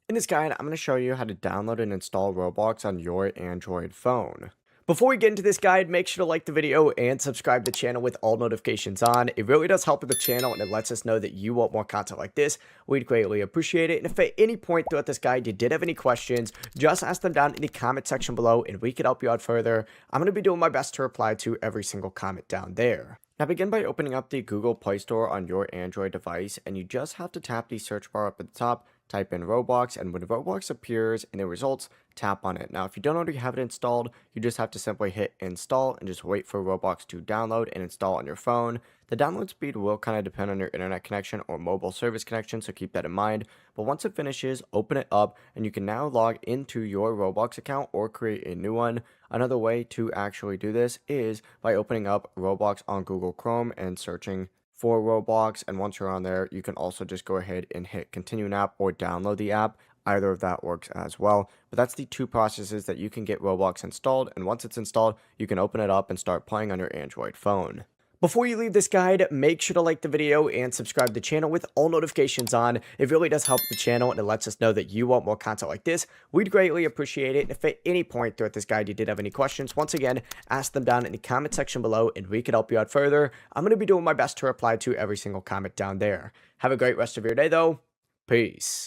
In this guide, I'm going to show you how to download and install Roblox on your Android phone. Before we get into this guide, make sure to like the video and subscribe to the channel with all notifications on. It really does help with the channel and it lets us know that you want more content like this. We'd greatly appreciate it. And if at any point throughout this guide you did have any questions, just ask them down in the comment section below and we can help you out further. I'm going to be doing my best to reply to every single comment down there. Now begin by opening up the Google Play Store on your Android device, and you just have to tap the search bar up at the top, type in Roblox, and when Roblox appears in the results, tap on it. Now if you don't already have it installed, you just have to simply hit install and just wait for Roblox to download and install on your phone. The download speed will kind of depend on your internet connection or mobile service connection, so keep that in mind. But once it finishes, open it up and you can now log into your Roblox account or create a new one. Another way to actually do this is by opening up Roblox on Google Chrome and searching for Roblox, and once you're on there, you can also just go ahead and hit continue an app or download the app. Either of that works as well, but that's the two processes that you can get Roblox installed, and once it's installed, you can open it up and start playing on your Android phone. Before you leave this guide, make sure to like the video and subscribe to the channel with all notifications on. It really does help the channel and it lets us know that you want more content like this. We'd greatly appreciate it. And if at any point throughout this guide you did have any questions, once again, ask them down in the comment section below and we can help you out further. I'm going to be doing my best to reply to every single comment down there. Have a great rest of your day though. Peace.